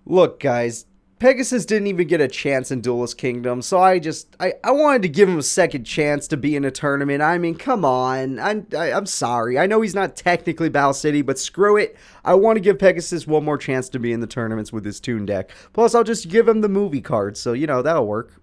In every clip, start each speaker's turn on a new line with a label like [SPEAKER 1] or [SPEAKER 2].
[SPEAKER 1] Look, guys, Pegasus didn't even get a chance in Duelist Kingdom, so I wanted to give him a second chance to be in a tournament. I mean, come on. I'm sorry. I know he's not technically Battle City, but screw it. I want to give Pegasus one more chance to be in the tournaments with his Toon deck. Plus, I'll just give him the movie card, so, that'll work.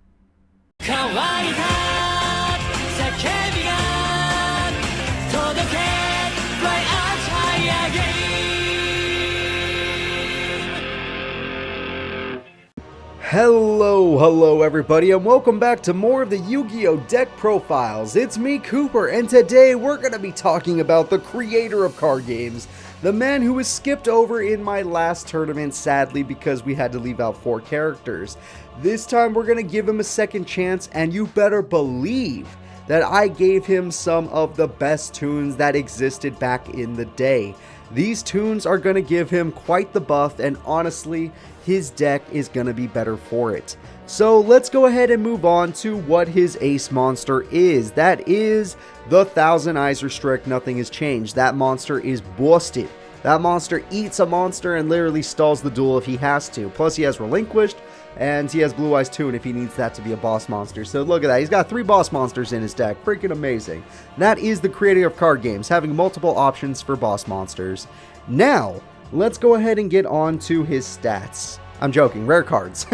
[SPEAKER 1] Hello everybody, and welcome back to more of the Yu-Gi-Oh! Deck Profiles. It's me, Cooper, and today we're going to be talking about the creator of card games, the man who was skipped over in my last tournament, sadly, because we had to leave out 4 characters. This time we're going to give him a second chance, and you better believe that I gave him some of the best tunes that existed back in the day. These tunes are going to give him quite the buff, and honestly, his deck is going to be better for it. So let's go ahead and move on to what his ace monster is. That is the Thousand Eyes Restrict. Nothing has changed. That monster is busted. That monster eats a monster and literally stalls the duel if he has to. Plus he has Relinquished, and he has Blue Eyes Toon if he needs that to be a boss monster. So look at that. He's got 3 boss monsters in his deck. Freaking amazing. That is the creator of card games, having multiple options for boss monsters. Now, let's go ahead and get on to his stats. I'm joking, rare cards.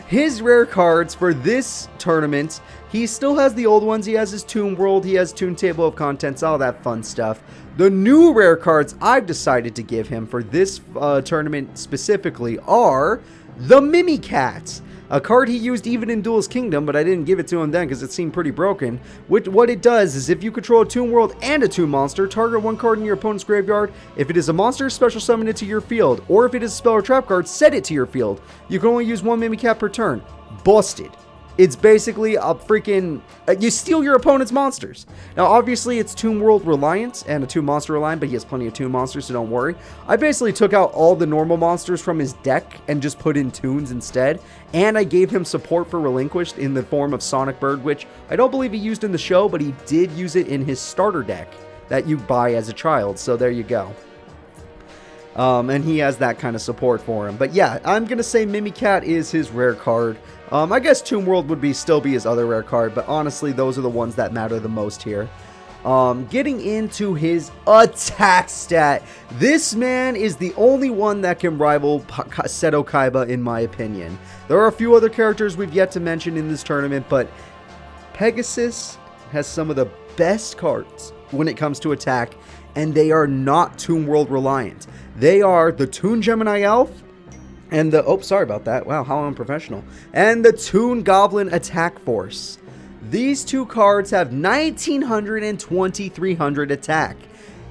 [SPEAKER 1] His rare cards for this tournament, he still has the old ones. He has his Toon World, he has Toon Table of Contents, all that fun stuff. The new rare cards I've decided to give him for this tournament specifically are the Mimikatz. A card he used even in Duelist Kingdom, but I didn't give it to him then because it seemed pretty broken. What it does is if you control a Toon World and a Toon Monster, target one card in your opponent's graveyard. If it is a monster, special summon it to your field. Or if it is a spell or trap card, set it to your field. You can only use 1 Mimikat per turn. Busted. It's basically a freaking... you steal your opponent's monsters. Now, obviously, it's Toon World reliant and a Toon Monster reliant, but he has plenty of Toon Monsters, so don't worry. I basically took out all the normal monsters from his deck and just put in Toons instead. And I gave him support for Relinquished in the form of Sonic Bird, which I don't believe he used in the show, but he did use it in his starter deck that you buy as a child. So there you go. And he has that kind of support for him. But yeah, I'm going to say Mimikat is his rare card. I guess Toon World would still be his other rare card, but honestly, those are the ones that matter the most here. Getting into his attack stat, this man is the only one that can rival Seto Kaiba in my opinion. There are a few other characters we've yet to mention in this tournament, but Pegasus has some of the best cards when it comes to attack, and they are not Toon World reliant. They are the Toon Gemini Elf, and the... oh, sorry about that. Wow, how unprofessional. And the Toon Goblin Attack Force. These 2 cards have 1900 and 2300 attack.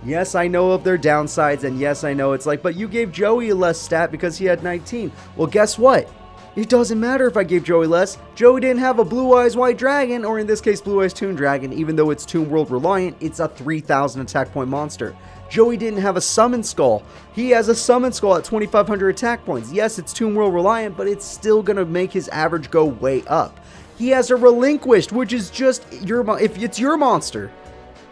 [SPEAKER 1] Yes, I know of their downsides, and yes, I know it's like, but you gave Joey a less stat because he had 19. Well, guess what? It doesn't matter if I gave Joey less. Joey didn't have a Blue Eyes White Dragon, or in this case, Blue Eyes Toon Dragon. Even though it's Toon World reliant, it's a 3000 attack point monster. Joey didn't have a Summon Skull. He has a Summon Skull at 2500 attack points. Yes, it's Toon World reliant, but it's still going to make his average go way up. He has a Relinquished, which is just if it's your monster.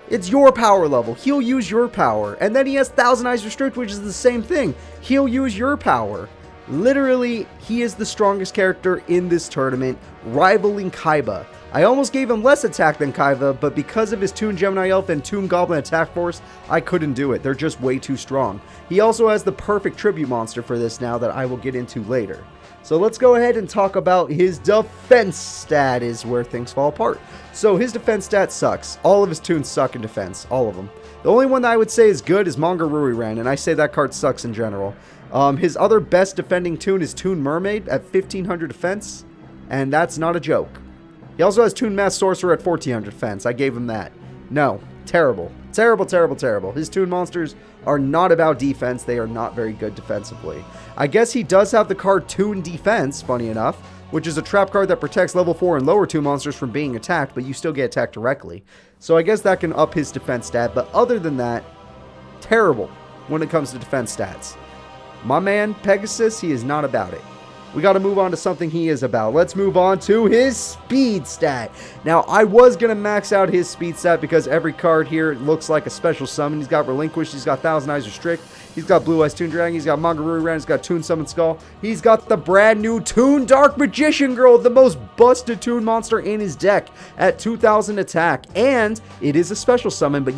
[SPEAKER 1] It's your power level. He'll use your power. And then he has Thousand Eyes Restrict, which is the same thing. He'll use your power. Literally, he is the strongest character in this tournament, rivaling Kaiba. I almost gave him less attack than Kaiba, but because of his Toon Gemini Elf and Toon Goblin Attack Force, I couldn't do it. They're just way too strong. He also has the perfect tribute monster for this now that I will get into later. So let's go ahead and talk about his defense stat is where things fall apart. So his defense stat sucks. All of his tunes suck in defense. All of them. The only one that I would say is good is Manga Ruriran, and I say that card sucks in general. His other best defending tune is Toon Mermaid at 1500 defense, and that's not a joke. He also has Toon Mass Sorcerer at 1400 defense. I gave him that. No. Terrible. Terrible, terrible, terrible. His Toon monsters are not about defense. They are not very good defensively. I guess he does have the card Toon Defense, funny enough, which is a trap card that protects level 4 and lower Toon monsters from being attacked, but you still get attacked directly. So I guess that can up his defense stat, but other than that, terrible when it comes to defense stats. My man, Pegasus, he is not about it. we got to move on to something he is about. Let's move on to his speed stat. Now, I was going to max out his speed stat because every card here looks like a special summon. He's got Relinquish, he's got Thousand Eyes Restrict, he's got Blue Eyes Toon Dragon, he's got Mangaruri Ran, he's got Toon Summon Skull, he's got the brand new Toon Dark Magician Girl, the most busted Toon monster in his deck at 2000 attack. And it is a special summon, but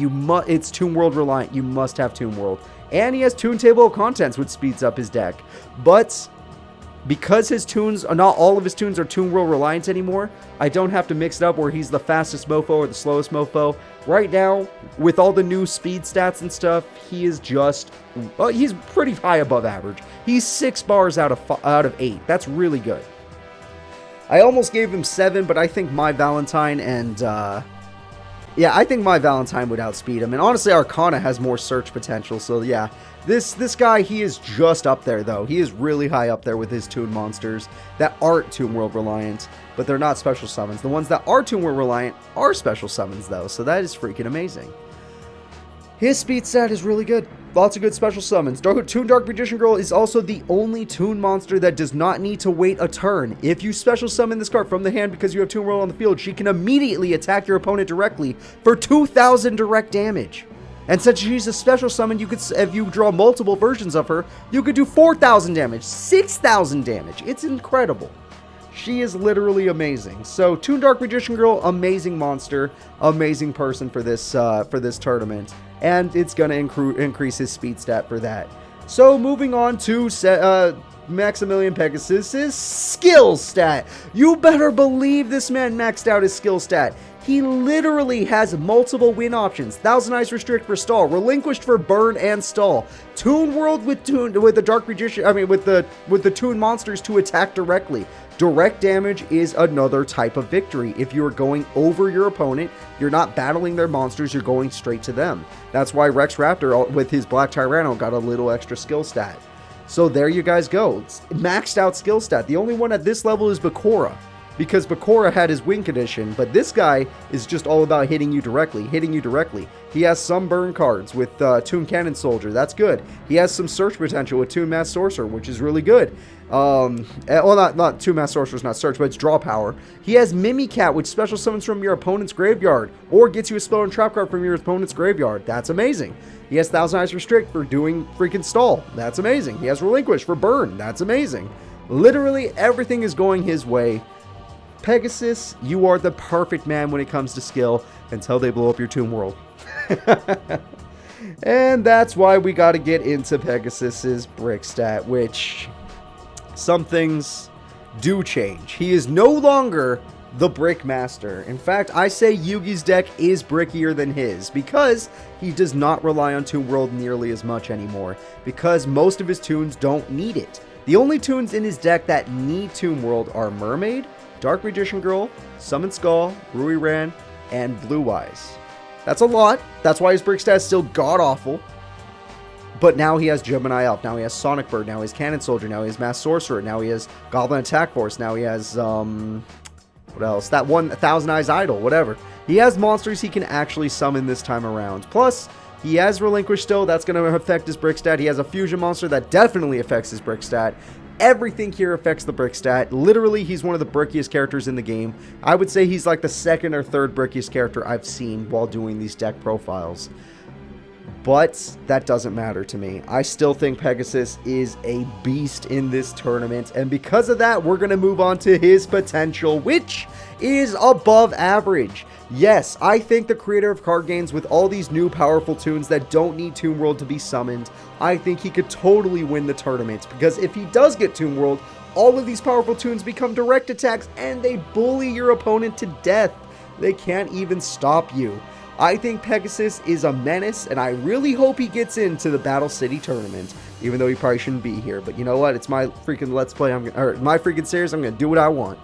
[SPEAKER 1] it's Toon World reliant. You must have Toon World. And he has Toon Table of Contents, which speeds up his deck. But because his tunes, not all of his tunes are Toon World reliant anymore, I don't have to mix it up where he's the fastest mofo or the slowest mofo. Right now, with all the new speed stats and stuff, he is just, he's pretty high above average. He's 6 bars out of 8. That's really good. I almost gave him 7, but I think My Valentine and, I think My Valentine would outspeed him. And honestly, Arcana has more search potential, so yeah. This guy, he is just up there, though. He is really high up there with his Toon monsters that aren't Toon World reliant, but they're not special summons. The ones that are Toon World reliant are special summons, though, so that is freaking amazing. His speed stat is really good. Lots of good special summons. Toon Dark Magician Girl is also the only Toon monster that does not need to wait a turn. If you special summon this card from the hand because you have Toon World on the field, she can immediately attack your opponent directly for 2,000 direct damage. And since she's a special summon, you could, if you draw multiple versions of her, you could do 4,000 damage, 6,000 damage. It's incredible. She is literally amazing. So, Toon Dark Magician Girl, amazing monster, amazing person for this tournament, and it's gonna increase his speed stat for that. So, moving on to Maximillion Pegasus' skill stat. You better believe this man maxed out his skill stat. He literally has multiple win options. Thousand Eyes Restrict for stall, Relinquished for burn and stall, Toon World with the Dark Magician, with the Toon monsters to attack directly. Direct damage is another type of victory. If you're going over your opponent, you're not battling their monsters, you're going straight to them. That's why Rex Raptor with his Black Tyranno got a little extra skill stat. So there you guys go. It's maxed out skill stat. The only one at this level is Bakura, because Bakura had his win condition, but this guy is just all about hitting you directly. He has some burn cards with Toon Cannon Soldier. That's good. He has some search potential with Toon Mass Sorcerer, which is really good. Well, not Toon Mass Sorcerer's not search, but it's draw power. He has Mimicat, which special summons from your opponent's graveyard, or gets you a spell and trap card from your opponent's graveyard. That's amazing. He has Thousand Eyes Restrict for doing freaking stall. That's amazing. He has Relinquish for burn. That's amazing. Literally everything is going his way. Pegasus, you are the perfect man when it comes to skill until they blow up your Toon World. And that's why we got to get into Pegasus's brick stat, which some things do change. He is no longer the Brick Master. In fact, I say Yugi's deck is brickier than his because he does not rely on Toon World nearly as much anymore, because most of his tunes don't need it. The only tunes in his deck that need Toon World are Mermaid, Dark Magician Girl, Summon Skull, Rui Ran, and Blue Eyes. That's a lot. That's why his brick stat is still god-awful. But now he has Gemini Elf. Now he has Sonic Bird. Now he has Cannon Soldier. Now he has Mass Sorcerer. Now he has Goblin Attack Force. Now he has, what else? That one, Thousand Eyes Idol, whatever. He has monsters he can actually summon this time around. Plus, he has Relinquish still. That's going to affect his brick stat. He has a fusion monster that definitely affects his brick stat. Everything here affects the brick stat. Literally, he's one of the brickiest characters in the game. I would say he's like the second or third brickiest character I've seen while doing these deck profiles. But that doesn't matter to me. I still think Pegasus is a beast in this tournament. And because of that, we're going to move on to his potential, which is above average. Yes, I think the creator of card games with all these new powerful tunes that don't need Toon World to be summoned, I think he could totally win the tournament. Because if he does get Toon World, all of these powerful tunes become direct attacks and they bully your opponent to death. They can't even stop you. I think Pegasus is a menace, and I really hope he gets into the Battle City tournament, even though he probably shouldn't be here. But you know what? It's my freaking Let's Play. My freaking series. I'm going to do what I want.